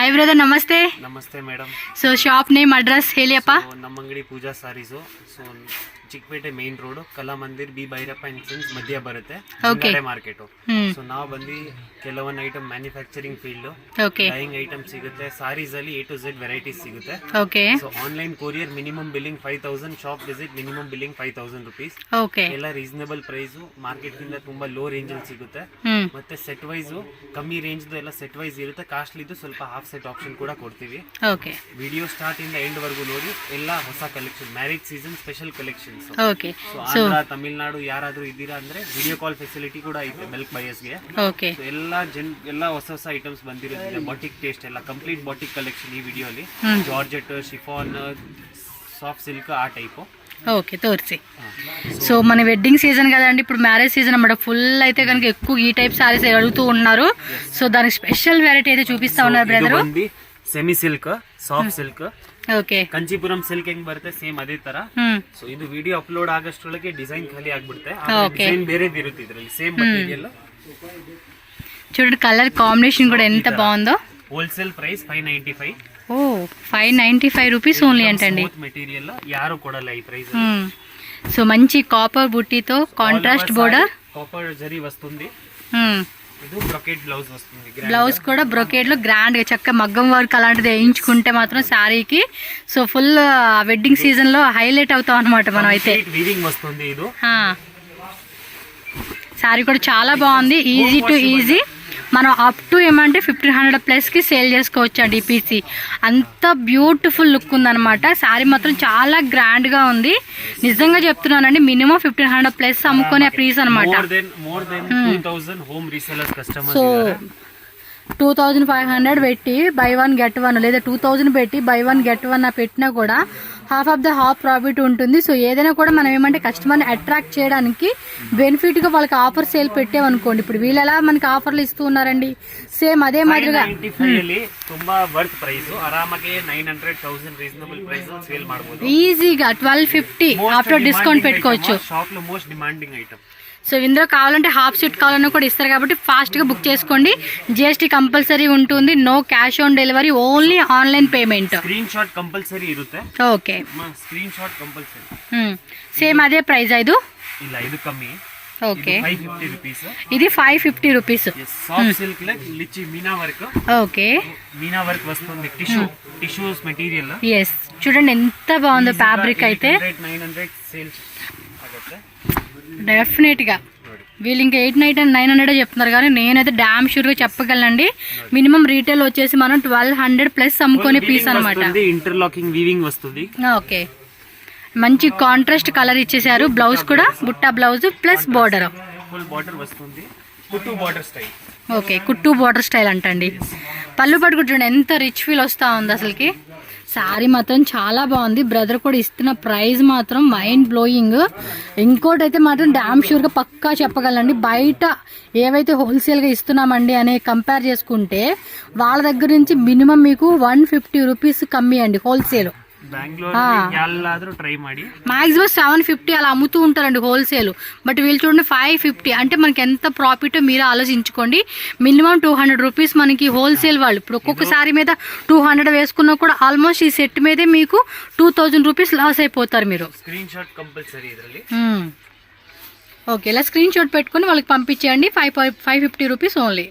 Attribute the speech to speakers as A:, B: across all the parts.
A: Hi brother, नमस्ते.
B: नमस्ते madam.
A: सो shop name address हेलियप्पा.
B: ನಮ್ಮ ಅಂಗಡಿ ಪೂಜಾ ಸಾರೀಸು. ಸೊ ಚಿಕ್ಕಪೇಟೆ ಮೇನ್ ರೋಡ್ ಕಲಾ ಮಂದಿರ್ ಬಿ ಭೈರಪ್ಪ ಇನ್ಸೆನ್ಸ್ ಮಧ್ಯ ಬರುತ್ತೆ. ಹಿಂಗಡೆ ಮಾರ್ಕೆಟ್. ಸೊ ನಾವು ಬಂದು ಕೆಲವೊಂದು item manufacturing field, dyeing item ಸಿಗುತ್ತೆ. ಸಾರೀಸ್ ಅಲ್ಲಿ A to Z ವೆರೈಟೀಸ್ ಸಿಗುತ್ತೆ. So online courier minimum billing 5000, shop visit minimum billing 5000 rupees. ಎಲ್ಲ ರೀಸನೇಬಲ್ ಪ್ರೈಸ್, ಮಾರ್ಕೆಟ್ ಗಿಂತ ತುಂಬಾ ಲೋ ರೇಂಜ್ ಅಲ್ಲಿ ಸಿಗುತ್ತೆ. ಮತ್ತೆ ಸೆಟ್ ವೈಸ್ ಕಮ್ಮಿ ರೇಂಜ್ ಎಲ್ಲ ಸೆಟ್ ವೈಸ್ ಇರುತ್ತೆ. ಕಾಸ್ಟ್ಲಿ ಸ್ವಲ್ಪ ಹಾಫ್ ಸೆಟ್ ಆಪ್ಷನ್ ಕೂಡ ಕೊಡ್ತೀವಿ. ವಿಡಿಯೋ ಸ್ಟಾರ್ಟ್ ಇಂದ ಎಂಡ್ ವರ್ಗು ನೋಡಿ. ಎಲ್ಲ ಹೊಸ collection, marriage season special collection. Andhra, Tamil Nadu ಯಾರಾದ್ರೂ ಇದ್ದೀರಾ ಅಂದ್ರೆ ವಿಡಿಯೋ ಕಾಲ್ ಫೆಸಿಲಿಟಿ ಕೂಡ ಐತೆ ಮಿಲ್ಕ್ ಬಯರ್ಸ್ ಗೆ. ಎಲ್ಲ ಹೊಸ ಹೊಸ ಐಟಮ್ಸ್ ಬಂದಿರೋದ್ರಿಂದ ಬಾಟಿಕ್ ಟೇಸ್ಟ್ ಎಲ್ಲ ಕಂಪ್ಲೀಟ್ ಬಾಟಿಕ್ ಕಲೆಕ್ಷನ್ ಈ ವಿಡಿಯೋ ಅಲ್ಲಿ. ಜಾರ್ಜೆಟ್, ಶಿಫಾನ್, సాఫ్ట్ సిల్క్ ఆ టైపు.
A: ఓకే తోర్చి. సో మన వెడ్డింగ్ సీజన్ కదండి, ఇప్పుడు మ్యారేజ్ సీజన్ అన్నమాట. ఫుల్ అయితే కనుక ఎక్కువ ఈ టైప్ సారీస్ అడుగుతూ ఉన్నారు. సో దానికి స్పెషల్ వెరైటీ అయితే చూపిస్తా ఉన్నారు brother.
B: Semi silk, soft silk.
A: Okay.
B: Kanchipuram silk ಹೆಂಗ್ ಬರುತ್ತೆ ಸೇಮ್ ಅದೇ ತರ. ಸೊ ಇದು ವಿಡಿಯೋ ಅಪ್ಲೋಡ್ ಆಗಷ್ಟೊಳಗೆ ಡಿಸೈನ್ ಖಾಲಿ ಆಗ್ಬಿಡುತ್ತೆ. ಡಿಸೈನ್ ಬೇರೆದು ಇರುತ್ತೆ ಇದರಲ್ಲಿ, ಸೇಮ್ ಮಟೀರಿಯಲ್.
A: చూడండి కలర్ కాంబినేషన్ కూడా ఎంత బాగుందో.
B: Wholesale price 595.
A: ఓ 595 రూపీస్ ఓన్లీ అంటండి.
B: మెటీరియల్ యారు కొడల ఈ ప్రైస్.
A: సో మంచి కాపర్ బుట్టితో కాంట్రాస్ట్ బోర్డర్,
B: కాపర్ జరీ వస్తుంది. ఇది బ్రొకేట్ బ్లౌజ్ వస్తుంది.
A: బ్లౌజ్ కూడా బ్రొకేట్ లో గ్రాండ్ గా చక్క మగ్గం వర్క్ అలాంటిది వేయించుకుంటే మాత్రం శారీకి సో ఫుల్ వెడ్డింగ్ సీజన్ లో హైలైట్ అవుతాం అన్నమాట మనం అయితే.
B: వీవింగ్ వస్తుంది. ఇది
A: శారీ కూడా చాలా బాగుంది. Easy to easy. మనం అప్ టు ఏమంటే 1500 ప్లస్ కి సేల్ చేసుకోవచ్చు అండి. ఈపీసీ అంత బ్యూటిఫుల్ లుక్ ఉందన్నమాట. శారీ మాత్రం చాలా గ్రాండ్ గా ఉంది. నిజంగా చెప్తున్నానండి, మినిమం 1500 ప్లస్ అమ్ముకునే ప్రైస్ అనమాట. సో 2500 పెట్టి బై 1 గెట్ 1 లేదా 2000 పెట్టి బై 1 గెట్ 1 పెట్టినా కూడా half of the half profit ఉంటుంది. సో ఏదైనా కూడా మనం ఏమంటే కస్టమర్ని అట్రాక్ట్ చేయడానికి బెనిఫిట్ గా వాళ్ళకి ఆఫర్ సేల్ పెట్టామనుకోండి. ఇప్పుడు వీళ్ళు ఎలా మనకి ఆఫర్లు ఇస్తూ ఉన్నారండి, సేమ్ అదే మాదిరిగా ఈజీగా 1250 ఆఫ్టర్ డిస్కౌంట్ పెట్టుకోవచ్చు. సో ఇందులో కావాలంటే హాఫ్ సీట్ కావాలన్నా కూడా ఇస్తారు కాబట్టి ఫాస్ట్గా బుక్ చేసుకోండి. జిఎస్టీ కంపల్సరీ ఉంటుంది. No cash on delivery, only online payment.
B: Screenshot compulsory ఇರುತ್ತೆ.
A: Okay,
B: screenshot compulsory.
A: Same అదే ప్రైస్. ఇది
B: కಮ್ಮಿ.
A: Okay,
B: 550 rupees.
A: ఇది 550 రూపీస్.
B: సాఫ్ట్ సిల్క్ లిచి మీనా వర్క్.
A: ఓకే,
B: మీనా వర్క్ వస్తుంది. Tissues material.
A: ఎస్, చూడండి ఎంత బాగుందో ఫ్యాబ్రిక్ అయితే.
B: 900 సేల్ ఆಗುತ್ತೆ
A: డెఫినెట్ గా. వీళ్ళు ఇంకా 800 చెప్తున్నారు కానీ నేనైతే డామ్ షూర్ గా చెప్పగలనండి. మినిమం రీటైల్ వచ్చేసి మనం 1200 ప్లస్ అమ్ముకునే పీస్ అనమాట.
B: ఇంటర్లాకింగ్ వీవింగ్ వస్తుంది.
A: ఓకే, మంచి కాంట్రాస్ట్ కలర్ ఇచ్చేసారు. బ్లౌజ్ కూడా బుట్టా blouse plus border.
B: Full border వస్తుంది. కుట్టు బోర్డర్ స్టైల్.
A: ఓకే, కుట్టు బోర్డర్ స్టైల్ అంటండి. పళ్ళు పట్టుకుంటుండే ఎంత రిచ్ ఫీల్ వస్తా ఉంది అసలుకి. శారీ మాత్రం చాలా బాగుంది. బ్రదర్ కూడా ఇస్తున్న ప్రైస్ మాత్రం మైండ్ బ్లోయింగ్. ఇంకోటి అయితే మాత్రం డామ్ షూర్గా పక్కా చెప్పగలండి, బయట ఏవైతే హోల్సేల్గా ఇస్తున్నామండి అనే కంపేర్ చేసుకుంటే వాళ్ళ దగ్గర నుంచి మినిమం మీకు 150 రూపీస్ కమ్మి అండి హోల్సేల్. మాక్సిమం 750 అలా అమ్ముతూ ఉంటారండి హోల్సేల్. బట్ వీళ్ళు చూడండి 550 అంటే మనకి ఎంత ప్రాఫిట్ మీరు ఆలోచించుకోండి. మినిమం 200 రూపీస్ మనకి హోల్సేల్ వాళ్ళు. ఇప్పుడు ఒక్కొక్కసారి మీద 200 వేసుకున్నా కూడా ఆల్మోస్ట్ ఈ సెట్ మీదే మీకు 2000 రూపీస్ లాస్ అయిపోతారు మీరు. ఓకే, ఇలా స్క్రీన్ షాట్ పెట్టుకుని వాళ్ళకి పంపించేయండి. 550 రూపీస్ ఓన్లీ.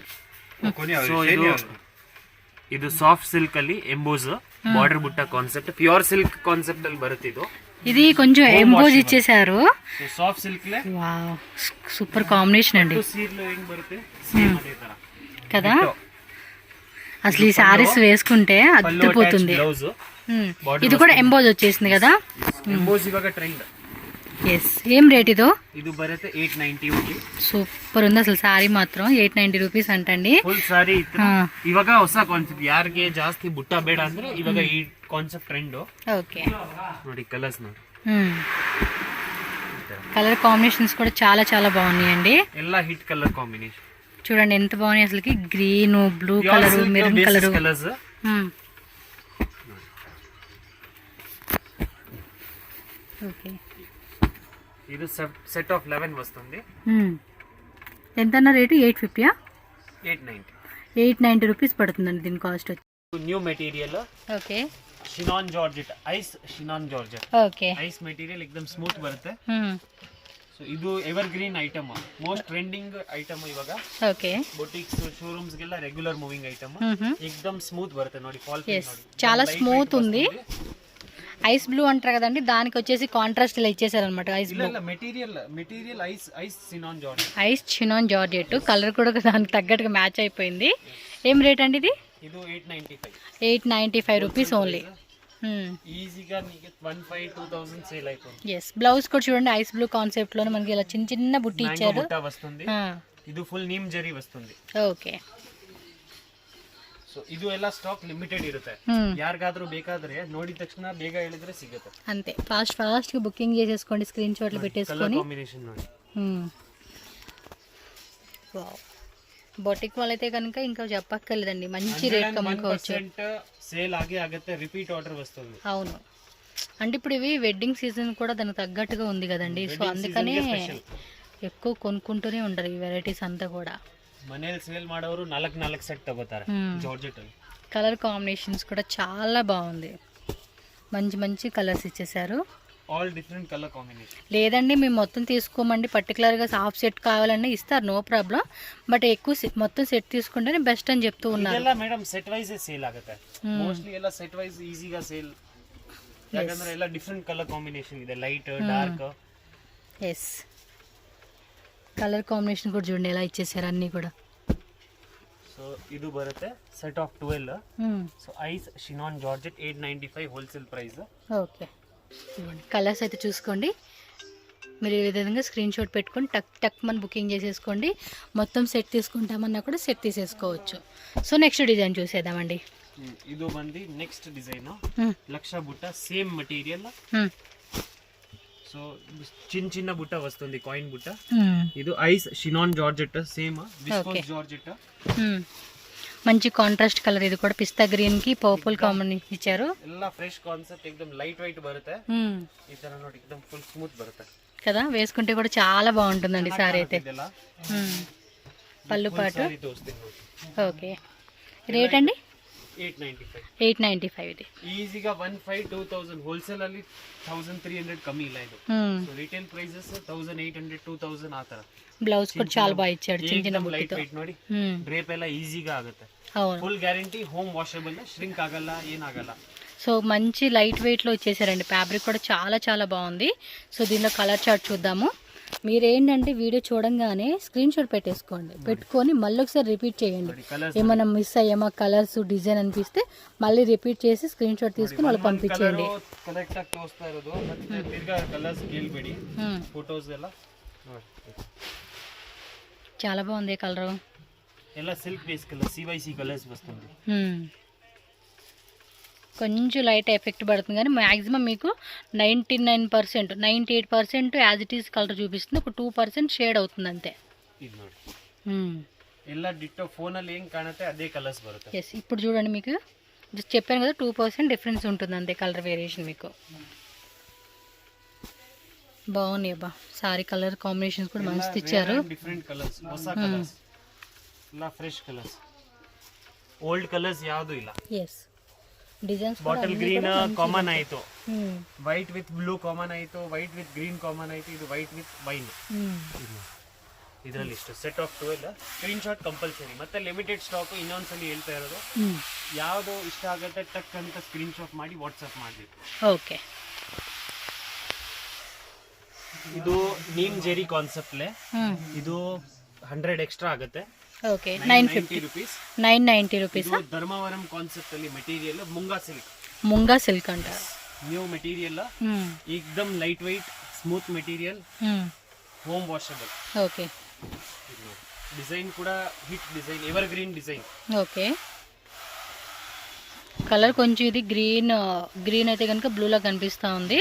B: ಇದು ಸಾಫ್ಟ್ ಸಿಲ್ಕ್ ಅಲ್ಲಿ ಎಂಬೋಸ್ ಬಾರ್ಡರ್ ಬುಟ್ಟ ಕಾನ್ಸೆಪ್ಟ್, ಪ್ಯೂರ್ ಸಿಲ್ಕ್ ಕಾನ್ಸೆಪ್ಟ್ ಅಲ್ಲಿ ಬರುತ್ತೆ.
A: ఇది కొంచెం ఎంబోజ్ ఇచ్చేసారు.
B: సాఫ్ట్ సిల్క్ లే
A: వావ్, సూపర్ కాంబినేషన్ అండి కదా. అసలు ఈ సారీస్ వేసుకుంటే అద్దుపోతుంది. ఇది కూడా ఎంబోజ్ వచ్చేసింది కదా.
B: ఎంబోజ్ ఇవాగ ట్రెండ్.
A: ఎస్, ఏం రేట్ ఇదో?
B: ಇದು ಬರುತ್ತೆ 890 ఉంది.
A: సూపర్ ఉంది అసలు సారీ మాత్రం. 890 రూపీస్ అంటండి
B: ಫುಲ್ ಸಾರಿ. ಇವಾಗ ಹೊಸ ಕಾನ್ಸೆಪ್ಟ್, ಯಾರಿಗೆ ಜಾಸ್ತಿ ಬುಟ್ಟ ಬೇಡ ಅಂದ್ರೆ ಇವಾಗ ಈ ಕಾನ್ಸೆಪ್ಟ್ ಟ್ರೆಂಡ್.
A: ఓకే,
B: ನೋಡಿ కలర్స్ ನೋಡಿ.
A: కలర్ కాంబినేషన్స్ కూడా చాలా చాలా బాగున్నాయండి.
B: ಎಲ್ಲ హిట్ కలర్ కాంబినేషన్
A: చూడండి ఎంత బాగున్నాయి అసలుకి. Green, blue colour, maroon colour. Okay,
B: ఇది సెట్ ఆఫ్ 11 వస్తుంది.
A: ఎంత అన్న రేటు? 850.
B: 890.
A: 890 రూపీస్ పడుతుందండి దీని cost.
B: New material
A: okay
B: chinon georgette ice chinon georgette
A: okay
B: ice material एकदम ಸ್ಮೂತ್ ಬರುತ್ತೆ
A: ಹ್ಮ್
B: ಸೊ ಇದು ever green item most trending item ಇವಾಗ
A: ಓಕೆ
B: ಬೊಟಿಕ್ಸ್ ಶೋರೂಮ್ಸ್ ಗೆಲ್ಲ ರೆಗ್ಯುಲರ್ ಮೂವಿಂಗ್ ಐಟಮ್
A: ಹ್ಮ್
B: एकदम స్మూత్ బರುತ್ತೆ ನೋಡಿ ఫాల్
A: ఎస్ చాలా స్మూత్ ఉంది ఐస్ బ్లూ అంటారు కదండి దానికి వచ్చేసి కాంట్రాస్ట్ ఇలా ఇచ్చేసారనమాట ఐస్ బ్లూ
B: ಇಲ್ಲ material ice chinon georgette
A: ice chinon georgette colour కూడా దానికి తగ్గట్టుగా మ్యాచ్ అయిపోయింది ఏం రేట్ అండి ఇది
B: ಇದು 895
A: 895 రూపీస్ ఓన్లీ
B: ఈజీగా నీకు 15,000 సేల్ అయిపోతుంది
A: ఎస్ బ్లౌజ్ కూడా చూడండి ఐస్ బ్లూ కాన్సెప్ట్ లోనే మనకి ఇలా చిన్న చిన్న బుట్టి ఇచ్చారు
B: బుట్ట వస్తుంది ಇದು ಫುಲ್ ನೀಮ್ ಜರಿ ವస్తుంది
A: ಓಕೆ
B: ಸೊ ಇದು ಎಲ್ಲ ಸ್ಟಾಕ್ ಲಿಮಿಟೆಡ್ ಇರುತ್ತೆ ಯಾರಿಗಾದ್ರೂ ಬೇಕಾದ್ರೆ ನೋಡಿದ ತಕ್ಷಣ ಬೇಗ ಹೇಳಿದ್ರೆ ಸಿಗುತ್ತೆ
A: అంతే ఫాస్ట్ గా బుకింగ్ చేసేసుకోండి స్క్రీన్ షాట్లు పెట్టేసుకొని
B: కాంబినేషన్ ನೋಡಿ
A: వావ్ బొటిక్ వాళ్ళైతే కనుక ఇంకా చెప్పక్కర్లేదండి మంచి రేట్ కమ్ముకోవచ్చు
B: 100% సేల్ ఆగే ఆಗುತ್ತೆ రిపీట్ ఆర్డర్ వస్తుంది
A: అవును అంటే ఇప్పుడు ఇవి వెడ్డింగ్ సీజన్ కూడా దానికి తగ్గట్టుగా ఉంది కదండి సో అందుకనే ఎక్కువ కొనుక్కుంటూనే ఉంటారు ఈ వెరైటీస్ అంతా కూడా
B: ಮನೇಲಿ ಸೇಲ್ ಮಾಡೋರು 4 ಸೆಟ್ ತಗೋತಾರೆ ಜಾರ್ಜೆಟ್ ಅಲ್ಲಿ
A: కలర్ కాంబినేషన్స్ కూడా చాలా బాగుంది మంచి కలర్స్ ఇచ్చేసారు
B: ఆల్ డిఫరెంట్ కలర్ కాంబినేషన్
A: లేదండి మేము మొత్తం తీసుకోమండి పర్టికులర్గా హాఫ్ సెట్ కావాలన్నా ఇస్తారు నో ప్రాబ్లం బట్ ఎక్కువ మొత్తం సెట్ తీసుకుంటేనే బెస్ట్ అని చెప్తూ ఉన్నారు
B: ಇದೆಲ್ಲ ಮೇಡಮ್ ಸೆಟ್ ವೈಸ್ ಸೇಲ್ ಆಗುತ್ತೆ ಮೋಸ್ಟ್ಲಿ ಎಲ್ಲ ಸೆಟ್ ವೈಸ್ ಈಸಿగా ಸೇಲ್ ಯಾಕಂದ್ರೆ ಎಲ್ಲ ಡಿಫರೆಂಟ್ ಕಲರ್ ಕಾಂಬಿನೇಷನ್ ಇದೆ light dark
A: yes colour combination కూడా చూడండి ఎలా ఇచ్చేసారు అన్నీ కూడా
B: సో ఇది బರುತ್ತೆ సెట్ ఆఫ్ 12 సో ఐస్ షినాన్ georgette 895 wholesale price
A: okay colours అయితే చూసుకోండి మీరు ఈ విధంగా స్క్రీన్ షాట్ పెట్టుకొని టక్ మన బుకింగ్ చేసేసుకోండి మొత్తం సెట్ తీసుకుంటామన్నా కూడా సెట్ తీసేసుకోవచ్చు సో నెక్స్ట్ డిజైన్ చూసేద్దామండి
B: ಇದು ಬಂದು ನೆಕ್ಸ್ಟ್ ಡಿಸೈನ್ ಲಕ್ಷ ಬುಟ್ಟ ಸೇಮ್ ಮಟೀರಿಯಲ್ ಸೊ ಚಿನ್ನ ಬುಟ್ಟ ವಸ್ತುಂది ಕಾಯಿನ್ ಬುಟ್ಟ ಇದು ice chinon georgette same viscose georgette
A: మంచి కాంట్రాస్ట్ కలర్ ఇది కూడా పిస్తా గ్రీన్ కి పర్పుల్ కాంబినేషన్ ఇచ్చారు
B: ಎಲ್ಲ ಫ್ರೆಶ್ ಕಾನ್ಸೆಪ್ಟ್ एकदम ಲೈಟ್ weight ಬರುತ್ತೆ ಈ ತರ ನೋಡಿ एकदम ಫುಲ್ ಸ್ಮೂತ್ ಬರುತ್ತೆ
A: కదా వేసుకుంటే కూడా చాలా బాగుంటుందండి సారీ అయితే పళ్ళు పాటు ఓకే రేట్ అండి 895 ఇది
B: ఈజీగా 15,000 హోల్సేల్ ಅಲ್ಲಿ 1300 ಕಮ್ಮಿ ಇಲ್ಲ ಇದು ಸೊ ರಿಟೇಲ್ ಪ್ರೈಸಸ್ 1800 2000 ಆ ತರ
A: ಬ್ಲೌಸ್ ಕೂಡ చాలా బాగా ఇచ్చాడు చిన్న చిన్న
B: ಲೈಟ್ weight ನೋಡಿ ಡ್ರೇಪ್ ಎಲ್ಲ ಈಜಿగా ಆಗುತ್ತೆ
A: అవును
B: full guarantee home washable shrink ಆಗಲ್ಲ ఏనాగಲ್ಲ
A: సో మంచి లైట్ వెయిట్ లో ఇచ్చేసారండి ఫ్యాబ్రిక్ కూడా చాలా బాగుంది సో దీనిలో కలర్ చార్ట్ చూద్దాము మీరేంటంటే వీడియో చూడంగానే స్క్రీన్ షాట్ పెట్టేసుకోండి పెట్టుకొని మళ్ళీ ఒకసారి రిపీట్ చేయండి ఏమైనా మిస్ అయ్యామా కలర్స్ డిజైన్ అనిపిస్తే మళ్ళీ రిపీట్ చేసి స్క్రీన్ షాట్ తీసుకుని వాళ్ళు పంపించేయండి
B: ಕರೆಕ್ಟ್ ಆಗಿ ತೋರಿಸ್ತಾ ಇರೋದು ಮತ್ತೆ ತಿರ್ಗಾ ಕಲರ್ಸ್ ಕೇಳಬೇಡಿ ಫೋಟೋಸ್ ಎಲ್ಲ
A: చాలా బాగుంది కలర్
B: ಎಲ್ಲ silk base colour CYC colours వస్తుంది
A: కొంచెం లైట్ ఎఫెక్ట్ పడుతుంది కానీ మ్యాక్సిమం మీకు 99% 98% యాజ్ ఇట్ ఈస్ కలర్ చూపిస్తుంది ఒక 2% షేడ్ అవుతుంది అంతే
B: ఇది ನೋಡಿ ಎಲ್ಲ ಡಿಟ್ಟೋ ಫೋನಲ್ಲಿ ಏನು ಕಾಣುತ್ತೆ ಅದೇ ಕಲರ್ಸ್ ಬರುತ್ತೆ
A: ఎస్ ఇప్పుడు చూడండి మీకు జస్ట్ చెప్పాను కదా 2% డిఫరెన్స్ ఉంటుంది అంతే కలర్ వేరియేషన్ మీకు బాగున్నాయి అబ్బా సారీ కలర్ కాంబినేషన్స్ కూడా మంచి ఇచ్చారు
B: డిఫరెంట్ కలర్స్ ಹೊಸ కలర్స్ ಎಲ್ಲ ಫ್ರೆಶ್ ಕಲರ್ಸ್ ಓಲ್ಡ್ ಕಲರ್ಸ್ ಯಾವುದು ಇಲ್ಲ
A: yes designs
B: bottle green common ಆಯಿತು ವೈಟ್ ವಿತ್ ಬ್ಲೂ ಕಾಮನ್ ಆಯಿತು ವೈಟ್ ವಿತ್ ಗ್ರೀನ್ ಕಾಮನ್ ಆಯಿತು ಇದು ವೈಟ್ ವಿತ್ ವೈನ್ ಇದರಲ್ಲಿ ಇಷ್ಟು set of 12 screen shot compulsory ಮತ್ತೆ ಲಿಮಿಟೆಡ್ ಸ್ಟಾಕ್ ಇನ್ನೊಂದ್ಸಲಿ ಹೇಳ್ತಾ ಇರೋದು ಯಾವುದು ಇಷ್ಟ ಆಗುತ್ತೆ ಟಕ್ ಅಂತ ಸ್ಕ್ರೀನ್ ಶಾಟ್ ಮಾಡಿ ವಾಟ್ಸ್ಆಪ್ ಮಾಡಬೇಕು
A: ಓಕೆ
B: ಇದು ನೀಮ್ ಜೆರಿ ಕಾನ್ಸೆಪ್ಟ್ಲೆ ಇದು 100 ಎಕ್ಸ್ಟ್ರಾ ಆಗುತ್ತೆ
A: okay 950
B: rupees
A: 990 rupees
B: Dharmavaram concept ಅಲ್ಲಿ మెటీరియల్
A: ముంగా సిల్క్ అంటారు
B: న్యూ మెటీరియల్ एकदम light weight smooth material home washable
A: okay
B: design కూడా hit design evergreen design
A: okay colour కొంచెం ఇది గ్రీన్ అయితే కనుక బ్లూలా కనిపిస్తూ ఉంది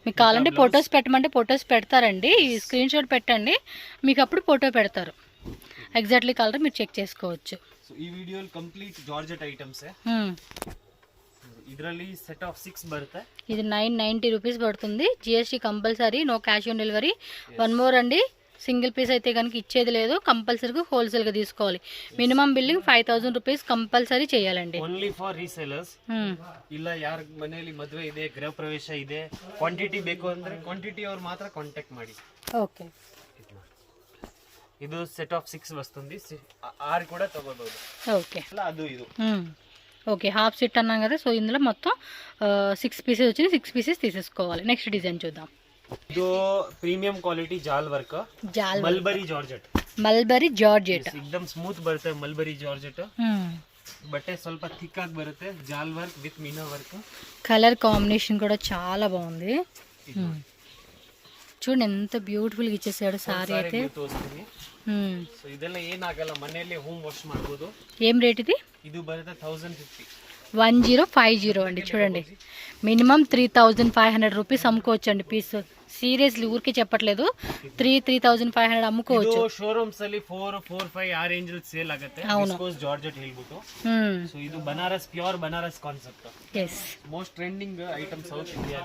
A: మీకు కావాలంటే ఫొటోస్ పెట్టమంటే ఫొటోస్ పెడతారండి ఈ స్క్రీన్ షాట్ పెట్టండి మీకు అప్పుడు ఫోటో పెడతారు ఎగ్జాక్ట్లీ కలర్ మీరు చెక్ చేసుకోవచ్చు
B: సో ఈ వీడియోలో కంప్లీట్ జార్జెట్ ఐటమ్స్ ಇದರಲ್ಲಿ ಸೆಟ್ ಆಫ್ 6 ಬರುತ್ತೆ
A: ఇది 990 రూపీస్ పడుతుంది GST compulsory no cash on delivery one more అండి సింగిల్ పీస్ అయితే కనుక ఇచ్చేది లేదు, కంపల్సరీగా హోల్సేల్గా తీసుకోవాలి. మినిమం బిల్లింగ్ 5000 రూపీస్ కంపల్సరీ చేయాలండి.
B: Only for resellers. ಇಲ್ಲ ಯಾರ ಮನೆಯಲ್ಲಿ ಮದುವೆ ಇದೆ, ಗೃಹ ಪ್ರವೇಶ ಇದೆ, ಕ್ವಾಂಟಿಟಿ ಬೇಕು ಅಂದ್ರೆ ಕ್ವಾಂಟಿಟಿ ಅವ್ರು ಮಾತ್ರ ಕಾಂಟ್ಯಾಕ್ಟ್ ಮಾಡಿ.
A: ఓకే.
B: ಇದು ಸೆಟ್ ಆಫ್ 6 వస్తుంది, 6 కూడా తగోಬಹುದು.
A: ఓకే.
B: ಅದು ಇದು
A: ఓకే, హాఫ్ సెట్ అన్నాం కదా. సో ఇందులో మొత్తం 6 పీసెస్ వచ్చింది, 6 పీసెస్ తీసేసుకోవాలి. నెక్స్ట్ డిజైన్ చూద్దాం.
B: ಇದು ಪ್ರೀಮಿಯಂ ಕ್ವಾಲಿಟಿ ಜಾಲ್ work, mulberry georgette.
A: Mulberry georgette
B: एकदम ಸ್ಮೂತ್ ಬರುತ್ತೆ. ಮಲ್ಬರಿ ಜಾರ್ಜೆಟ್ ಬಟ್ಟೆ ಸ್ವಲ್ಪ ಥಿಕ್ ಆಗಿ ಬರುತ್ತೆ. ಜಾಲ್ work with Meena work.
A: Colour combination కూడా చాలా బాగుంది. చూడండి ఎంత బ్యూటిఫుల్ గా ఇచ్చేసాడు సారీ అయితే.
B: సో ಇದೆಲ್ಲ ಏನಾಗಲ್ಲ, ಮನೆಯಲ್ಲಿ ಹೋಮ್ ವಾಶ್ ಮಾಡಬಹುದು.
A: ఏం రేట్ ఇది?
B: ಇದು ಬರುತ್ತೆ 1050.
A: 1050 అండి. చూడండి మినిమం 3500 రూపీస్ అమ్ముకోవచ్చు అండి పీస్. సీరియస్లీ ఊరికే చెప్పట్లేదు, 3500 అమ్ముకోవచ్చు.
B: ಶೋರೂಮ್ಸ್ ಅಲ್ಲಿ 4-5 ಆ ರೇಂಜ್ ಅಲ್ಲಿ ಸೇಲ್ ಆಗುತ್ತೆ. ವಿಸ್ಕೋಸ್ ಜಾರ್ಜೆಟ್ ಹೇಳ್ಬಿಟ್ಟು. ಸೊ ಇದು Banaras, pure Banaras concept.
A: Yes,
B: most trending item south India.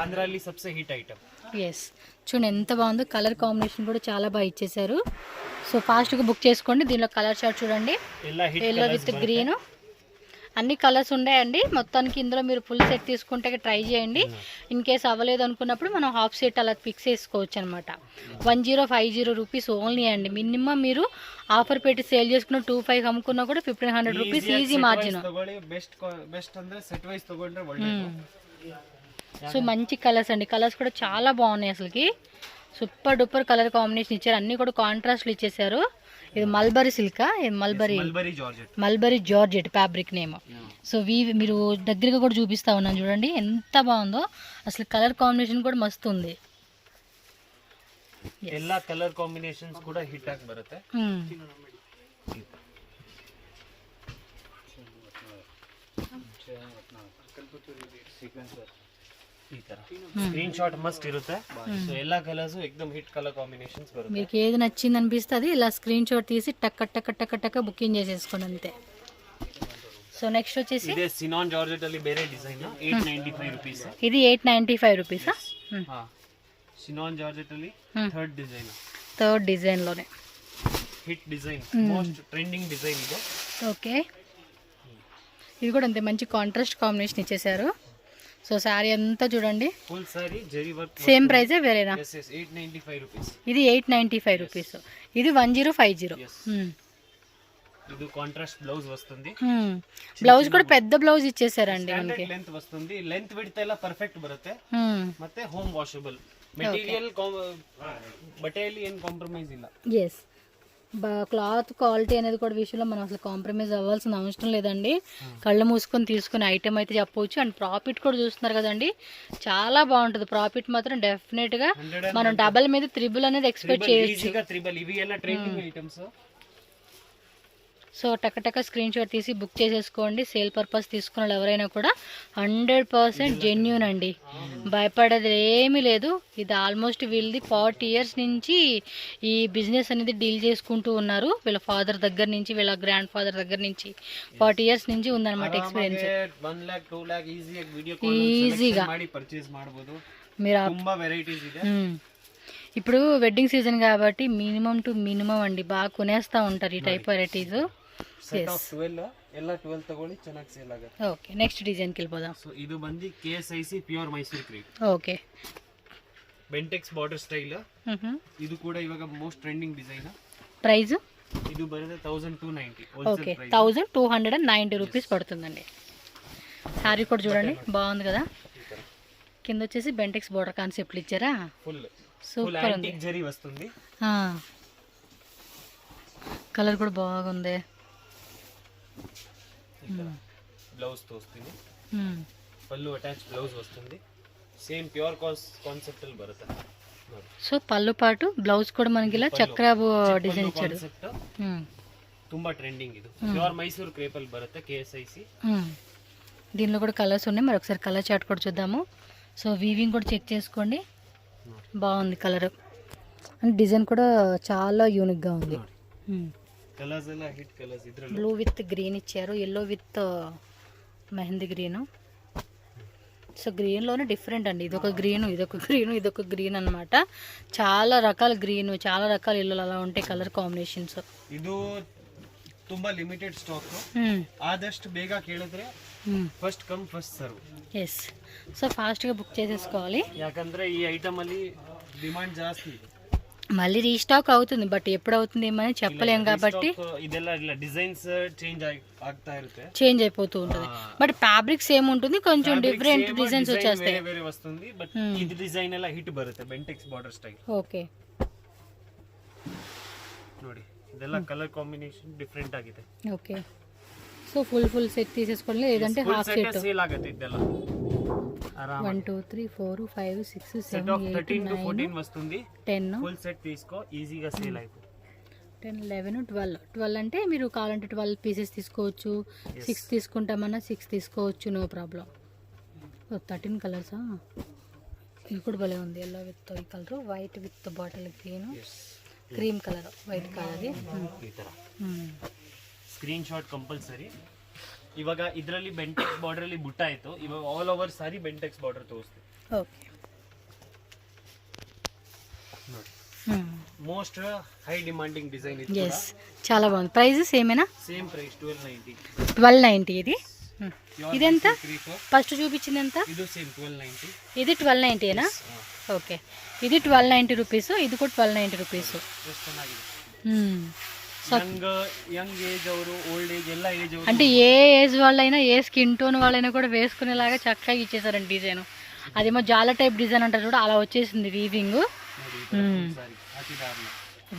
B: Andhra ಅಲ್ಲಿ सबसे ಹಿట్ ఐటమ్.
A: ఎస్, చూడండి ఎంత బాగుందో. కలర్ కాంబినేషన్ కూడా చాలా బాగా ఇచ్చేసారు. సో ఫాస్ట్గా బుక్ చేసుకోండి. దీనిలో కలర్ చార్ట్ చూడండి, ఎల్లో విత్ గ్రీన్, అన్ని కలర్స్ ఉన్నాయండి. మొత్తానికి ఇందులో మీరు ఫుల్ సెట్ తీసుకుంటే ట్రై చేయండి. ఇన్ కేస్ అవ్వలేదు అనుకున్నప్పుడు మనం హాఫ్ సెట్ అలా ఫిక్స్ చేసుకోవచ్చు అనమాట. 1050 రూపీస్ ఓన్లీ అండి. మినిమం మీరు ఆఫర్ పెట్టి సేల్ చేసుకున్న 25 అమ్ముకున్నా కూడా 1500 రూపీస్ ఈజీ మార్జిన్. సో మంచి కలర్స్ అండి, కలర్స్ కూడా చాలా బాగున్నాయి అసలుకి. సూపర్ డూపర్ కలర్ కాంబినేషన్ ఇచ్చారు, అన్ని కూడా కాంట్రాస్ట్లు ఇచ్చేసారు. ఇది మల్బరీ సిల్కా, ఇది mulberry georgette fabric name. So మీరు దగ్గరగా కూడా చూపిస్తా ఉన్నాను చూడండి ఎంత బాగుందో అసలు. కలర్ కాంబినేషన్ కూడా మస్తు ఉంది.
B: ಎಲ್ಲ ಕಲರ್ ಕಾಂಬಿನೇಷನ್ಸ್ ಕೂಡ ಹಿಟ್ ಆಗಿ ಬರುತ್ತೆ. ಈ ತರ ಸ್ಕ್ರೀನ್ ಶಾಟ್ మస్ట్ ఇರುತ್ತೆ. సో ಎಲ್ಲ కలర్స్ ఎక్దమ్ హిట్ కలర్ కాంబినేషన్స్ బರುತ್ತೆ.
A: మీకు ఏది నచ్చింది అనిపిస్తుంది ఇలా స్క్రీన్ షాట్ తీసి టక్ టక్ టక్ టక్ బుకింగ్ చేసేసుకోండి అంతే. సో నెక్స్ట్ వచ్చేసి
B: ఇదే సినాన్ జార్జెట్ ಅಲ್ಲಿ ಬೇರೆ డిజైన్ 895 రూపీస్.
A: ఇది 895 రూపీసా?
B: సినాన్ జార్జెట్ ಅಲ್ಲಿ
A: థర్డ్ డిజైన్ లోనే
B: hit design, most trending design ఇది.
A: ఓకే, ఇది కూడా అంతే మంచి కాంట్రాస్ట్ కాంబినేషన్ ఇచ్చేసారు. సో సారీ అంతా చూడండి
B: ఫుల్ సారీ జరీ వర్క్.
A: సేమ్ ప్రైజే వేరేనా?
B: 895 రూపీస్.
A: ఇది 895 రూపీస్. ఇది 1050.
B: ఇది కాంట్రాస్ట్ బ్లౌజ్ వస్తుంది.
A: బ్లౌజ్ కూడా పెద్ద బ్లౌజ్ ఇచ్చేసారండి మనకి.
B: లెంత్ వస్తుంది, లెంత్ విడ్త్ ಎಲ್ಲ ಪರ್ಫೆಕ್ಟ್ ಬರುತ್ತೆ. ಮತ್ತೆ ಹೋಮ್ ವಾಷಬಲ್ ಮೆಟೀರಿಯಲ್, ಬಟ್ಟೆಯಲ್ಲಿ ಏನು ಕಾಂಪ್ರಮೈಸ್ ಇಲ್ಲ.
A: ఎస్, క్లాత్ క్వాలిటీ అనేది కూడా విషయంలో మనం అసలు కాంప్రమైజ్ అవ్వాల్సిన అవసరం లేదండి. కళ్ళు మూసుకొని తీసుకునే ఐటమ్ అయితే చెప్పవచ్చు. అండ్ ప్రాఫిట్ కూడా చూస్తున్నారు కదండి, చాలా బాగుంటుంది. ప్రాఫిట్ మాత్రం డెఫినెట్గా మనం డబల్ మీద 3 అనేది ఎక్స్పెక్ట్ చేయొచ్చు. సో టక్క స్క్రీన్ షాట్ తీసి బుక్ చేసేసుకోండి. సేల్ పర్పస్ తీసుకున్న వాళ్ళు ఎవరైనా కూడా 100% జెన్యూన్ అండి, భయపడేది ఏమీ లేదు. ఇది ఆల్మోస్ట్ వీళ్ళది 40 years నుంచి ఈ బిజినెస్ అనేది డీల్ చేసుకుంటూ ఉన్నారు. వీళ్ళ ఫాదర్ దగ్గర నుంచి, వీళ్ళ గ్రాండ్ ఫాదర్ దగ్గర నుంచి 40 years నుంచి ఉందన్నమాట ఎక్స్పీరియన్స్. ఈజీగా మీరు ఇప్పుడు వెడ్డింగ్ సీజన్ కాబట్టి మినిమం టు మినిమం అండి బాగా కొనేస్తూ ఉంటారు ఈ టైప్ వెరైటీస్. ఓకే, నెక్స్ట్ డిజైన్కి వెళ్ళిపోదాం.
B: సో ఇది బంది KSIC pure Mysuru crepe.
A: Okay,
B: Bentex border style. ಇದು ಕೂಡ ಇವಾಗ ಮೋಸ್ಟ್ ಟ್ರೆಂಡಿಂಗ್ ಡಿಸೈನ್.
A: ప్రైస్
B: ఇది బರುತ್ತೆ 1290.
A: ఓకే, 1290 రూపీస్ పడుతుందండి. సారీ కూడా చూడండి బాగుంది కదా. కింద వచ్చేసి బెంటెక్స్ బోర్డర్ కాన్సెప్ట్లు ఇచ్చారా, సూపర్ ఉంది.
B: జరీ వస్తుంది,
A: కలర్ కూడా బాగుంది.
B: బ్లౌజ్ తో వస్తుంది, పళ్ళు అటాచ్ బ్లౌజ్ వస్తుంది. సేమ్ ప్యూర్ కాన్సెప్ట్ ಅಲ್ಲಿ ಬರುತ್ತೆ.
A: సో పళ్ళు పాటు బ్లౌజ్ కూడా మనకి ఇలా చక్ర డిజైన్ ఇచ్చాడు.
B: ತುಂಬಾ ట్రెండింగ్. ఇది ప్యూర్ ಮೈಸೂರು క్రేప్ ಅಲ್ಲಿ బರುತ್ತೆ కేఎస్ఐసి.
A: దీనిలో కూడా కలర్స్ ఉన్నాయి, మరి ఒకసారి కలర్ చార్ట్ కూడా చూద్దాము. సో వీవింగ్ కూడా చెక్ చేసుకోండి, బాగుంది కలర్. అండ్ డిజైన్ కూడా చాలా యూనిక్గా ఉంది.
B: కలర్స్ ಎಲ್ಲ హిట్ కలర్స్. ఇద్రలో
A: బ్లూ విత్ గ్రీన్ ఇచ్చారు, yellow with mehndi green. So గ్రీన్లోనే డిఫరెంట్ అండి, ఇదొక గ్రీను ఇదొక గ్రీను ఇదొక గ్రీన్ అనమాట. చాలా రకాల గ్రీన్, చాలా రకాల ఇల్లు అలా ఉంటాయి కలర్ కాంಬಿನೇಷನ್ಸ್.
B: ಇದು ತುಂಬಾ ಲಿಮಿಟೆಡ್ ಸ್ಟಾಕ್, ಆದಷ್ಟು ಬೇಗ ಕೇಳಿದ್ರೆ first come first serve.
A: Yes, so ఫాస్ట్గా బుక్ చేసేసుకోవాలి,
B: ಯಾಕಂದ್ರೆ ಈ ಐಟಮ್ ಅಲ್ಲಿ ಡಿಮಾಂಡ್ ಜಾಸ್ತಿ ಇದೆ.
A: మళ్ళీ రీస్టాక్ అవుతుంది, బట్ ఎప్పుడు అవుతుంది ఏమని చెప్పలేం కాబట్టి
B: ಇದೆಲ್ಲ ಇಲ್ಲ, ಡಿಸೈನ್ಸ್ ಚೇಂಜ್ ಆಗ್ತಾ ಇರುತ್ತೆ,
A: చేంజ్ అయిపోతూ ఉంటుంది. బట్ ఫ్యాబ్రిక్ సేమ్ ఉంటుంది, కొంచెం డిఫరెంట్ డిజైన్స్ వచ్చేస్తాయి.
B: ಬೇರೆ ಬೇರೆ ವಸ್ತುಂದಿ, ಬಟ್ ಇದು ಡಿಸೈನ್ ಎಲ್ಲ ಹಿಟ್ ಬರುತ್ತೆ, ಬೆಂಟೆಕ್ಸ್ ಬಾರ್ಡರ್ ಸ್ಟೈಲ್.
A: ఓకే,
B: ನೋಡಿ ಇದೆಲ್ಲ ಕಲರ್ ಕಾಂಬಿನೇಷನ್ ಡಿಫರೆಂಟ್ ಆಗಿದೆ.
A: ఓకే, సో ఫుల్ సెట్ తీసేసుకోండి, లేదంటే హాఫ్ సెట్.
B: ಸೇಲ್ ಆಗುತ್ತೆ ಇದೆಲ್ಲ ಆರಾಮ.
A: 1 2 3 4 5 6
B: సెట్
A: 7
B: ఆఫ్
A: 8
B: 13 to 14
A: 9
B: వస్తుంది.
A: 10
B: ఫుల్ సెట్ తీసుకో, ఈజీగా సేల్ అయిపోతుంది.
A: 10 11 12 అంటే మీరు కావాలంటే 12 పీసెస్ తీసుకోవచ్చు, 6 తీసుకుంటామన్నా 6 తీసుకోవచ్చు, నో ప్రాబ్లం. 13 కలర్సా, ఇది కూడా భలే ఉంది, ఎల్లో విత్ ఈ colour, white with bottle green, cream colour, white colour.
B: ಈ ತರ ಸ್ಕ್ರೀನ್ ಶಾಟ್ ಕಂಪಲ್ಸರಿ. ಇವಾಗ ಇದರಲ್ಲಿ ಬೆಂಟೆಕ್ಸ್ ಬಾರ್ಡರ್ ಅಲ್ಲಿ ಬುಟ್ಟ ಆಯ್ತು, ಇವಾಗ ಆಲ್ ಓವರ್ ಸಾರಿ ಬೆಂಟೆಕ್ಸ್ ಬಾರ್ಡರ್ ತೋರಿಸ್ತೀವಿ.
A: ఓకే,
B: ನೋಡಿ మోస్ట్ హై డిమాండింగ్ డిజైన్ ఇది.
A: ఎస్, చాలా బాగుంది. ప్రైజెస్ ఏమైనా?
B: Same price 1290.
A: 1290 ఇది. ఇదెంత? ఫస్ట్ చూపించింది ఎంత?
B: ఇది సేమ్ 1290.
A: ఇది 1290ఏనా? ఓకే, ఇది 1290 రూపీస్, ఇది కూడా 1290 రూపీస్.
B: యంగ్ ఏజ్ ಅವರು ఓల్డ్ ఏజ్ ಎಲ್ಲ ఏజ్ ಅವರು,
A: అంటే ఏ ఏజ్ వాళ్ళైనా ఏ స్కిన్ టోన్ వాళ్ళైనా కూడా వేసుకునేలాగా చక్కగా ఇచ్చేసారండి డిజైన్. అదేమో జాల టైప్ డిజైన్ అంటారు చూడ, అలా వచ్చేసింది వీవింగ్.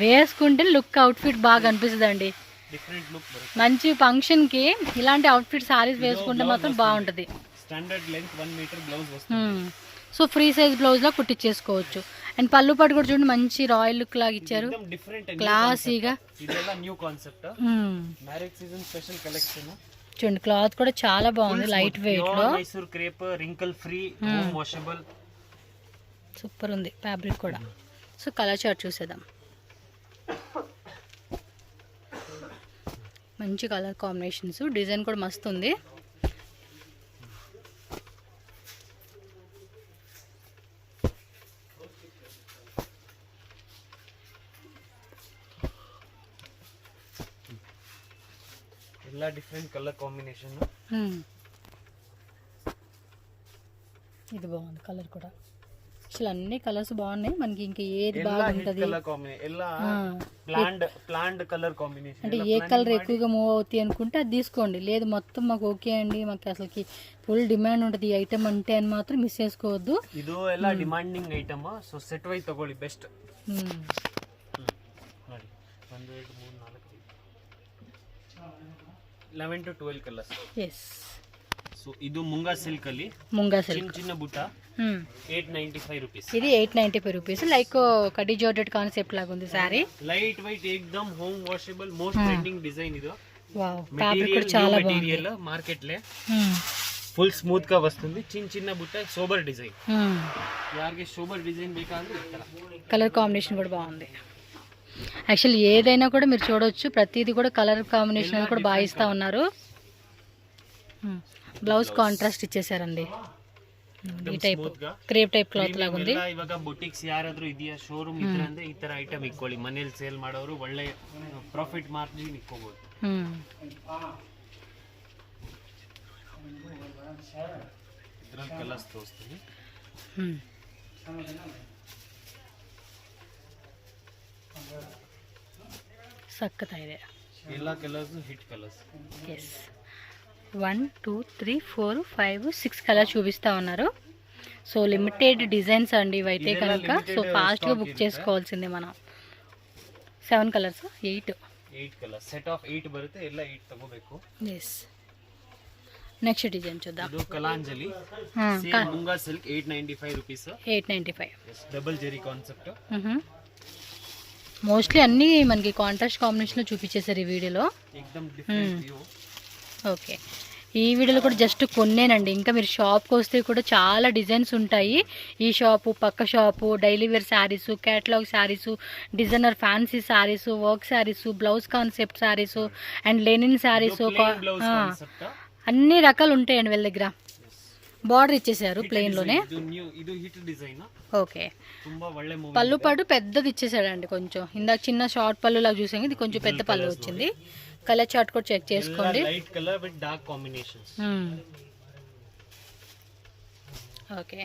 A: వేసుకుంటే లుక్ అవుట్ఫిట్ బాగా అనిపిస్తుంది అండి,
B: డిఫరెంట్ లుక్ బರುತ್ತೆ.
A: మంచి ఫంక్షన్ కి ఇలాంటి అవుట్ఫిట్ సారీస్ వేసుకుంటే మాత్రం బాగుంటది.
B: స్టాండర్డ్ లెంగ్త్ 1 మీటర్ బ్లౌజ్ వస్తుంది.
A: సో ఫ్రీ సైజ్ బ్లౌజ్ లా కుట్టించేసుకోవచ్చు. అండ్ పళ్ళు పట్టు కూడా చూడండి, మంచి రాయల్ లుక్ లాగా ఇచ్చారు, క్లాసీగా.
B: ఇదెಲ್ಲ new concept, marriage season special collection.
A: చూడండి క్లాత్ కూడా చాలా బాగుంది, లైట్ వెయిట్ లో,
B: Mysore crepe, wrinkle free, home washable,
A: super ఉంది ఫ్యాబ్రిక్ కూడా. సో కలర్ చార్ట్ చూసేద్దాం, మంచి కలర్ కాంబినేషన్స్, డిజైన్ కూడా మస్తు ఉంది.
B: ಎಲ್ಲ ಡಿಫರೆಂಟ್ ಕಲರ್ ಕಾಂಬಿನೇಷನ್.
A: ఇది బాగుంది కలర్ కూడా, అసలు అన్ని కలర్స్ బాగున్నాయి. మనకి ఇంకా ఏది బాగుంటది,
B: ప్లాండ్ కలర్ కాంబినేషన్,
A: అంటే ఏ కలర్ ఎక్కువగా మూవ్ అవుతాయి అనుకుంటే అది తీసుకోండి. లేదు మొత్తం మాకు ఓకే అండి, మాకు అసలుకి ఫుల్ డిమాండ్ ఉంటుంది ఈ ఐటమ్ అంటే అని మాత్రం మిస్ చేసుకోవద్దు.
B: ಇದು ಎಲ್ಲ ಡಿಮಾಂಡಿಂಗ್ ಐಟಮ್, ಸೊ ಸೆಟ್ ವೈ ತಗೊಳ್ಳಿ ಬೆಸ್ಟ್. ನೋಡಿ 1 2 3 4 11 to 12 ಕಲರ್ಸ್.
A: ಎಸ್,
B: ಸೊ ಇದು ಮುಂಗಾ ಸಿಲ್ಕ್ ಅಲ್ಲಿ,
A: ಮುಂಗಾ ಸಿಲ್ಕ್
B: ಚಿನ್ನ ಬುಟ್ಟ, 895 రూపీస్.
A: ఇది 895 రూపీస్, లైక్ కడి జార్జెట్ కాన్సెప్ట్ లాగా ఉంది సారీ.
B: లైట్ వెయిట్, ఏకదమ్ home washable, most trending design ఇది.
A: వావ్, ఫ్యాబ్రిక్ కూడా చాలా బాగుంది.
B: మెటీరియల్ మార్కెట్ లే ఫుల్ స్మూత్ గా వస్తుంది. చిన్న బుట్ట, సోబర్ డిజైన్. యార్ಗೆ సోబర్ డిజైన్ ಬೇಕಾದ್ರೆ ಈ ತರ
A: కలర్ కాంబినేషన్ కూడా బాగుంది. యాక్చువల్లీ ఏదైనా కూడా మీరు చూడొచ్చు, ప్రతిదీ కూడా కలర్ కాంబినేషన్ కూడా బాగా ఇస్తా ఉన్నారు. బ్లౌజ్ కాంట్రాస్ట్ ఇచ్చేసారండి, ఈ టైప్ క్రేప్ టైప్ క్లాత్ లాగా ఉంది.
B: ಇವಾಗ ಬುಟಿಕ್ಸ್ ಯಾರಾದ್ರೂ ಇದೆಯಾ, ಶೋರೂಮ್ ಇದ್ರೆ ಅಂದ್ರೆ ಈ ತರ ಐಟಮ್ ಇಟ್ಕೊಳ್ಳಿ, ಮನೇಲಿ ಸೇಲ್ ಮಾಡೋರು ಒಳ್ಳೆ ಪ್ರಾಫಿಟ್ ಮಾರ್ಜಿನ್ ಇಟ್ಕೋಬಹುದು. ಇದ್ರಲ್ಲಿ ಕಲರ್ಸ್ ತೋರಿಸ್ತೀನಿ.
A: సక్కతాయిదే,
B: ಎಲ್ಲ colours hit colours.
A: Yes, 1 2 3 4 5 6 colour చూపిస్తా ఉన్నారు. సో లిమిటెడ్ డిజైన్స్ అండి ఇవైతే కనుక, సో ఫాస్ట్గా బుక్ చేసుకోవాల్సిందే మనం. 7 కలర్స్, 8
B: కలర్స్, సెట్ ఆఫ్ 8 ಬರುತ್ತೆ, ಎಲ್ಲ 8 ತಗೋಬೇಕು.
A: ఎస్, నెక్స్ట్ డిజైన్ చూద్దాం.
B: ಇದು ಕಲಾಂಜಲಿ, ಮುಂಗಾ ಸಿಲ್ಕ್, 895 రూపీస్.
A: 895,
B: డబుల్ జెరీ కాన్సెప్ట్.
A: మోస్ట్లీ అన్నీ మనకి కాంట్రాస్ట్ కాంబినేషన్లో చూపించేశారు ఈ వీడియోలో.
B: ఎక్దమ్ డిఫరెంట్ వ్యూ.
A: ఓకే, ఈ వీడియోలో కూడా జస్ట్ కొన్నేనండి, ఇంకా మీరు షాప్కి వస్తే కూడా చాలా డిజైన్స్ ఉంటాయి. ఈ షాపు, పక్క shop, daily wear saris, catalogue saris, designer fancy saris, work saris, blouse concept saris, and linen saris, అన్ని రకాలు ఉంటాయండి వీళ్ళ దగ్గర. బార్డర్ ఇచ్చేసారు ప్లెయిన్ లోనే.
B: ಇದು ಹಿಟ್ ಡಿಸೈನ್.
A: ఓకే.
B: ತುಂಬಾ ಒಳ್ಳೆ ಮೂವಿ.
A: పళ్ళు పాటు పెద్దది ఇచ్చేసాడండి కొంచెం. ఇందాక చిన్న షార్ట్ పళ్ళు లాగా చూసాం, ఇది కొంచెం పెద్ద పళ్ళు వచ్చింది. కలర్ చార్ట్ కూడా చెక్ చేసుకోండి.
B: Light colour with dark combinations.
A: Okay.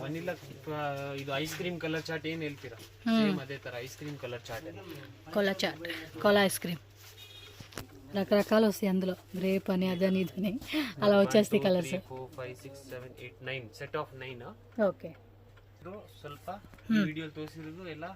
B: Vanilla ಇದು ಐಸ್ ಕ್ರೀಮ್ ಕಲರ್ ಚಾಟ್ ಏನ್ ಹೇಳ್ತೀರಾ? ಸೇಮ್ ಅದೇ ತರ ice cream colour chart.
A: Cola chart, cola ice cream రకరకాలు వస్తాయి అందులో. గ్రేప్ అని అదని ఇదని అలా వచ్చేస్తాయి కలర్స్.
B: 4 5 6 7 8 9 set of 9.
A: ఓకే.
B: ಸ್ವಲ್ಪ ವಿಡಿಯೋ ತೋರಿಸಿರೋದು ಎಲ್ಲ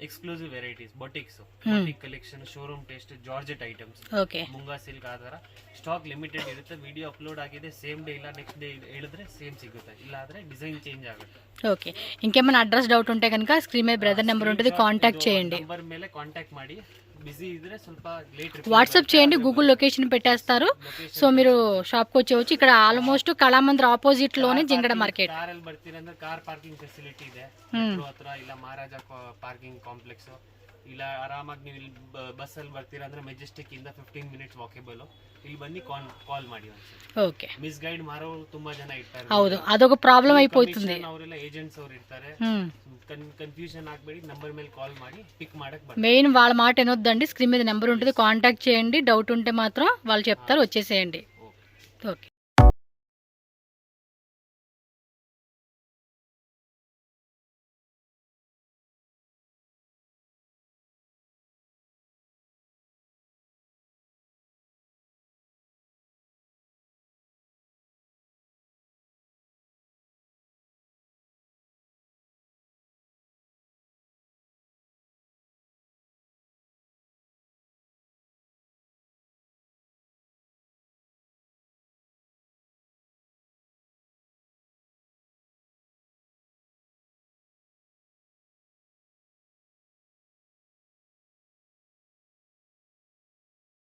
B: exclusive varieties, boutiques, boutique collection, showroom taste, georgette items.
A: Okay.
B: Moonga silk ಆಧಾರ ಸ್ಟಾಕ್ ಲಿಮಿಟೆಡ್ ಇರುತ್ತೆ. ವಿಡಿಯೋ ಅಪ್ಲೋಡ್ ಆಗಿದೆ ಸೇಮ್ ಡೇ ಇಲ್ಲ ನೆಕ್ಸ್ಟ್ ಡೇ ಹೇಳಿದ್ರೆ ಸೇಮ್ ಸಿಗುತ್ತೆ, ಇಲ್ಲ ಆದ್ರೆ ಡಿಸೈನ್ ಚೇಂಜ್ ಆಗುತ್ತೆ.
A: ఓకే. ఇంకేమైనా అడ్రస్ డౌట్ ఉంటే కనుక స్క్రీన్ మీద బ్రదర్ నెంబర్ ఉంటుంది, కాంటాక్ట్ చేయండి.
B: నెంబర్ ಮೇಲೆ కాంటాక్ట్ ಮಾಡಿ. బిజీ ఇದ್ರೆ ಸ್ವಲ್ಪ లేట్
A: వాట్సాప్ చేయండి, గూగుల్ లొకేషన్ పెట్టేస్తారు. సో మీరు షాప్కి వచ్చేవచ్చు. ఇక్కడ ఆల్మోస్ట్ కళామందిర్ ఆపోజిట్ లోనే జింగడ మార్కెట్.
B: ಕಾರಲ್ಲಿ ಬರ್ತೀರಂದ್ರೆ ಕಾರ್ ಪಾರ್ಕಿಂಗ್ ಫೆಸಿಲಿಟಿ ಇದೆ ಮೆಟ್ರೋ ಹತ್ರ, ಇಲ್ಲ ಮಹಾರಾಜ ಪಾರ್ಕಿಂಗ್ ಕಾಂಪ್ಲೆಕ್ಸ್, ಇಲ್ಲ ಆರಾಮಾಗಿ ನೀವು ಇಲ್ಲಿ ಬಸ್ಸಲ್ಲಿ ಬರ್ತೀರಾ ಅಂದ್ರೆ ಮೆಜೆಸ್ಟಿಕ್ ಇಂದ 15 ಮಿನಿಟ್ಸ್ ವಾಕೇಬಲ್. ಇಲ್ಲಿ ಬನ್ನಿ ಕಾಲ್ ಮಾಡಿ ಒಂದ್ಸರಿ.
A: ఓకే.
B: ಮಿಸ್ ಗೈಡ್ ಮಾರೋರು ತುಂಬಾ ಜನ ಇರ್ತಾರೆ.
A: ಹೌದು, ಅదొక ಪ್ರಾಬ್ಲಮ್ అయిపోతుంది.
B: ಅವರೆಲ್ಲ ಏಜೆಂಟ್ಸ್ ಅವ್ರು ಇರ್ತಾರೆ. కన్ఫ్యూజన్ ಆಗಬೇಡಿ, నంబర్ ಮೇಲೆ కాల్ ಮಾಡಿ పిక్ ಮಾಡಕ್ ಬನ್ನಿ.
A: మెయిన్ వాళ్ళ మాట వినొద్దండి. స్క్రీన్ మీద నెంబర్ ఉంటుంది, కాంటాక్ట్ చేయండి. డౌట్ ఉంటే మాత్రం వాళ్ళు చెప్తారు, వచ్చేసేయండి. ఓకే.